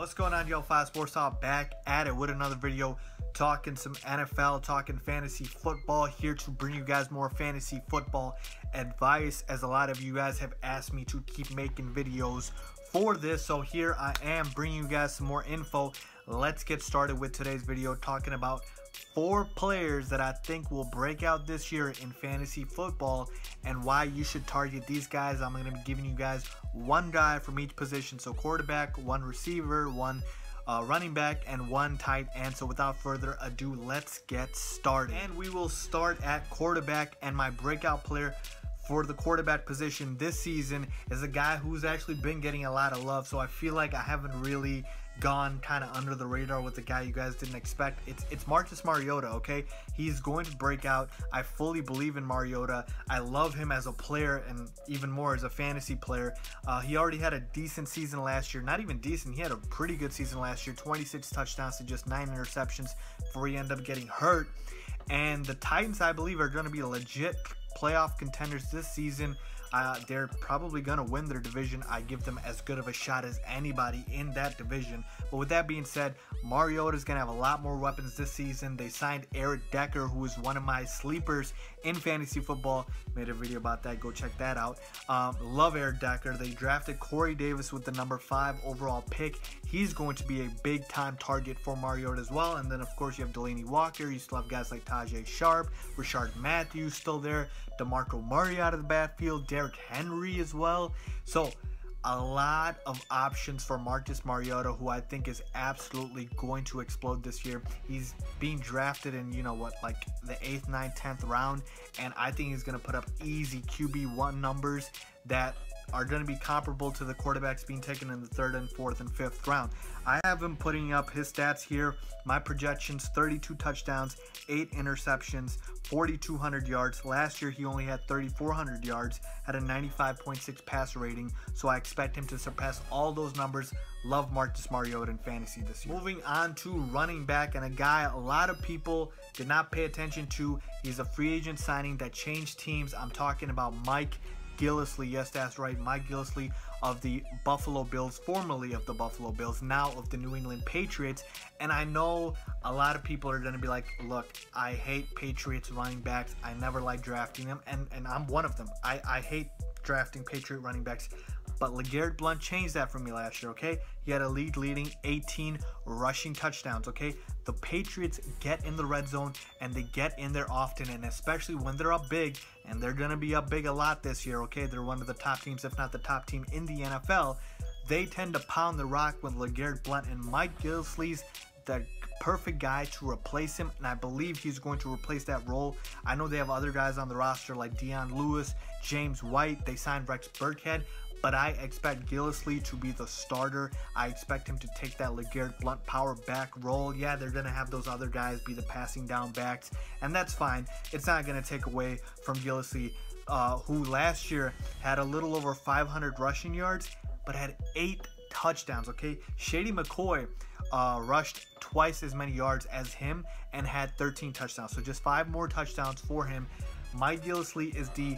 What's going on, yo? FaizSportsTalk back at it with another video, talking some NFL, talking fantasy football, here to bring you guys more fantasy football advice, as a lot of you guys have asked me to keep making videos for this. So here I am bringing you guys some more info. Let's get started with today's video, talking about 4 players that I think will break out this year in fantasy football and why you should target these guys. I'm going to be giving you guys one guy from each position, so quarterback, one receiver, one running back, and one tight end. So without further ado, let's get started. And we will start at quarterback, and my breakout player for the quarterback position this season is a guy who's actually been getting a lot of love. So I feel like I haven't really gone kind of under the radar with the guy you guys didn't expect. It's Marcus Mariota, okay? He's going to break out. I fully believe in Mariota. I love him as a player and even more as a fantasy player. He already had a decent season last year. Not even decent. He had a pretty good season last year. 26 touchdowns to just 9 interceptions before he ended up getting hurt. And the Titans, I believe, are going to be legit playoff contenders this season. They're probably going to win their division. I give them as good of a shot as anybody in that division. But with that being said, Mariota is going to have a lot more weapons this season. They signed Eric Decker, who is one of my sleepers in fantasy football. Made a video about that. Go check that out. Love Eric Decker. They drafted Corey Davis with the number 5 overall pick. He's going to be a big time target for Mariota as well. And then of course you have Delaney Walker. You still have guys like Tajay Sharp, Rashard Matthews still there, DeMarco Murray out of the backfield, Derrick Henry as well. So a lot of options for Marcus Mariota, who I think is absolutely going to explode this year. He's being drafted in, you know what, like the 8th, 9th, 10th round, and I think he's going to put up easy QB1 numbers that are going to be comparable to the quarterbacks being taken in the 3rd and 4th and 5th round. I have him putting up his stats here. My projections: 32 touchdowns, 8 interceptions, 4,200 yards. Last year he only had 3,400 yards, had a 95.6 passer rating, so I expect him to surpass all those numbers. Love Marcus Mariota in fantasy this year. Moving on to running back, and a guy a lot of people did not pay attention to. He's a free agent signing that changed teams. I'm talking about Mike Gillislee. Yes, that's right, Mike Gillislee of the Buffalo Bills, formerly of the Buffalo Bills, now of the New England Patriots. And I know a lot of people are going to be like, look, I hate Patriots running backs. I never like drafting them, and I'm one of them. I hate drafting Patriot running backs. But LeGarrette Blount changed that for me last year, okay? He had a leading 18 rushing touchdowns, okay? The Patriots get in the red zone, and they get in there often, and especially when they're up big, and they're going to be up big a lot this year, okay? They're one of the top teams, if not the top team in the NFL. They tend to pound the rock with LeGarrette Blount, and Mike Gillislee's the perfect guy to replace him, and I believe he's going to replace that role. I know they have other guys on the roster like Deion Lewis, James White. They signed Rex Burkhead, but I expect Gillislee to be the starter. I expect him to take that LeGarrette Blount power back role. Yeah, they're going to have those other guys be the passing down backs, and that's fine. It's not going to take away from Gillislee, who last year had a little over 500 rushing yards, but had 8 touchdowns, okay? Shady McCoy rushed twice as many yards as him and had 13 touchdowns, so just 5 more touchdowns for him. Mike Gillislee is the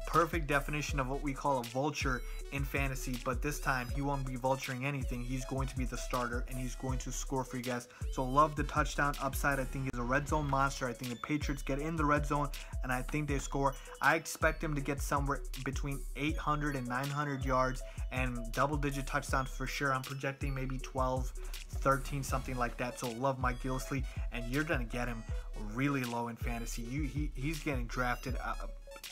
perfect definition of what we call a vulture in fantasy, but this time he won't be vulturing anything. He's going to be the starter, and he's going to score for you guys. So love the touchdown upside. I think he's a red zone monster. I think the Patriots get in the red zone, and I think they score. I expect him to get somewhere between 800 and 900 yards and double-digit touchdowns for sure. I'm projecting maybe 12, 13, something like that. So love Mike Gillislee, and you're going to get him really low in fantasy. He's getting drafted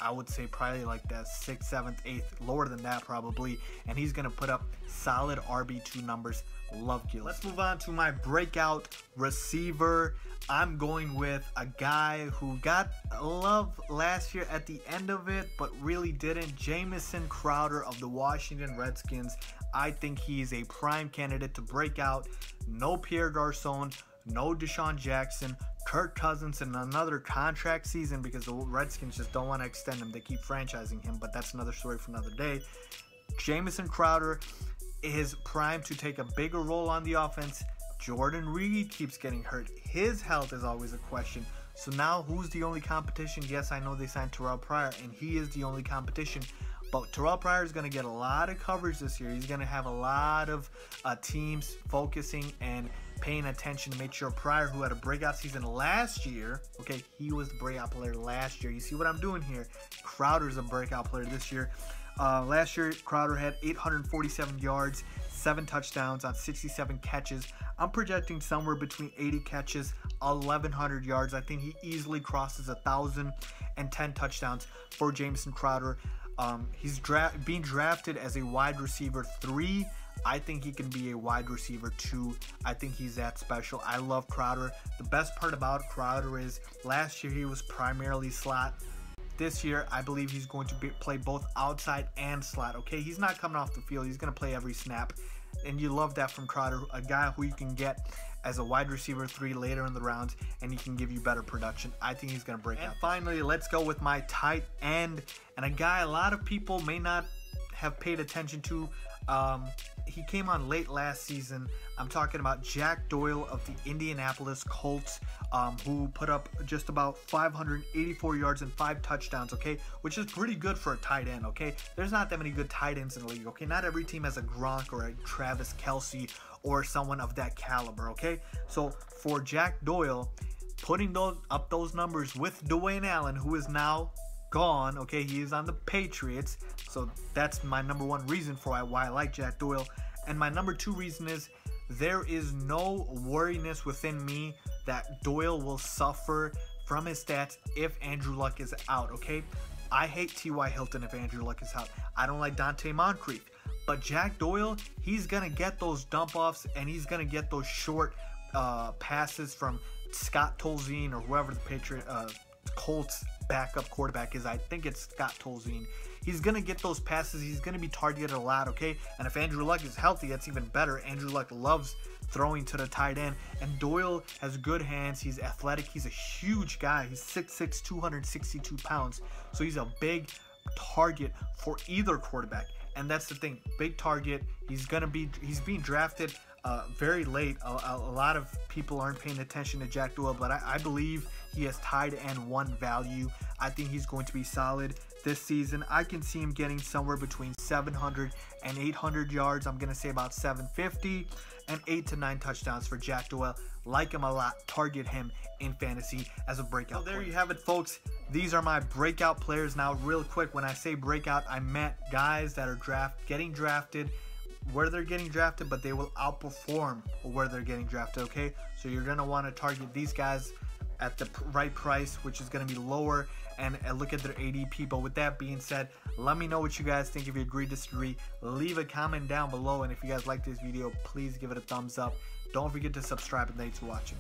I would say probably like the 6th, 7th, 8th, lower than that probably, and he's going to put up solid RB2 numbers. Love Gillislee. Let's move on to my breakout receiver. I'm going with a guy who got love last year at the end of it, but really didn't. Jamison Crowder of the Washington Redskins. I think he's a prime candidate to break out. No Pierre Garçon, no Deshaun Jackson, Kirk Cousins in another contract season because the Redskins just don't want to extend him. They keep franchising him, but that's another story for another day. Jamison Crowder is primed to take a bigger role on the offense. Jordan Reed keeps getting hurt. His health is always a question. So now who's the only competition? Yes, I know they signed Terrell Pryor, and he is the only competition. But Terrell Pryor is going to get a lot of coverage this year. He's going to have a lot of teams focusing and paying attention to make sure Pryor, who had a breakout season last year, okay, he was the breakout player last year. You see what I'm doing here? Crowder's a breakout player this year. Last year, Crowder had 847 yards, 7 touchdowns on 67 catches. I'm projecting somewhere between 80 catches, 1,100 yards. I think he easily crosses 1,000 and 10 touchdowns for Jamison Crowder. He's being drafted as a wide receiver 3. I think he can be a wide receiver 2. I think he's that special. I love Crowder. The best part about Crowder is last year he was primarily slot. This year, I believe he's going to play both outside and slot, okay? He's not coming off the field. He's going to play every snap, and you love that from Crowder, a guy who you can get as a wide receiver 3 later in the rounds, and he can give you better production. I think he's going to break out. Finally, let's go with my tight end, and a guy a lot of people may not have paid attention to. He came on late last season. I'm talking about Jack Doyle of the Indianapolis Colts, who put up just about 584 yards and 5 touchdowns, okay, which is pretty good for a tight end, okay? There's not that many good tight ends in the league, okay? Not every team has a Gronk or a Travis Kelce or someone of that caliber, okay? So for Jack Doyle, putting up those numbers with Dwayne Allen, who is now gone, okay, he is on the Patriots, so that's my number 1 reason for why I like Jack Doyle. And my number 2 reason is there is no worriness within me that Doyle will suffer from his stats if Andrew Luck is out, okay? I hate T.Y. Hilton if Andrew Luck is out. I don't like Dante Moncrief. But Jack Doyle, he's going to get those dump-offs, and he's going to get those short passes from Scott Tolzien or whoever the Colts backup quarterback is. I think it's Scott Tolzien. He's going to get those passes. He's going to be targeted a lot, okay? And if Andrew Luck is healthy, that's even better. Andrew Luck loves throwing to the tight end. And Doyle has good hands. He's athletic. He's a huge guy. He's 6'6", 262 pounds. So he's a big target for either quarterback. And that's the thing. Big target. He's being drafted very late. A lot of people aren't paying attention to Jack Doyle, but I believe he has tight end 1 value. I think he's going to be solid this season. I can see him getting somewhere between 700 and 800 yards. I'm going to say about 750 and 8 to 9 touchdowns for Jack Doyle. Like him a lot. Target him in fantasy as a breakout player. There you have it, folks. These are my breakout players. Now, real quick, when I say breakout, I meant guys that are getting drafted where they're getting drafted, but they will outperform where they're getting drafted, okay? So you're going to want to target these guys at the right price, which is going to be lower, and look at their ADP. But with that being said, let me know what you guys think. If you agree, disagree, leave a comment down below, and if you guys like this video, please give it a thumbs up. Don't forget to subscribe, and thanks for watching.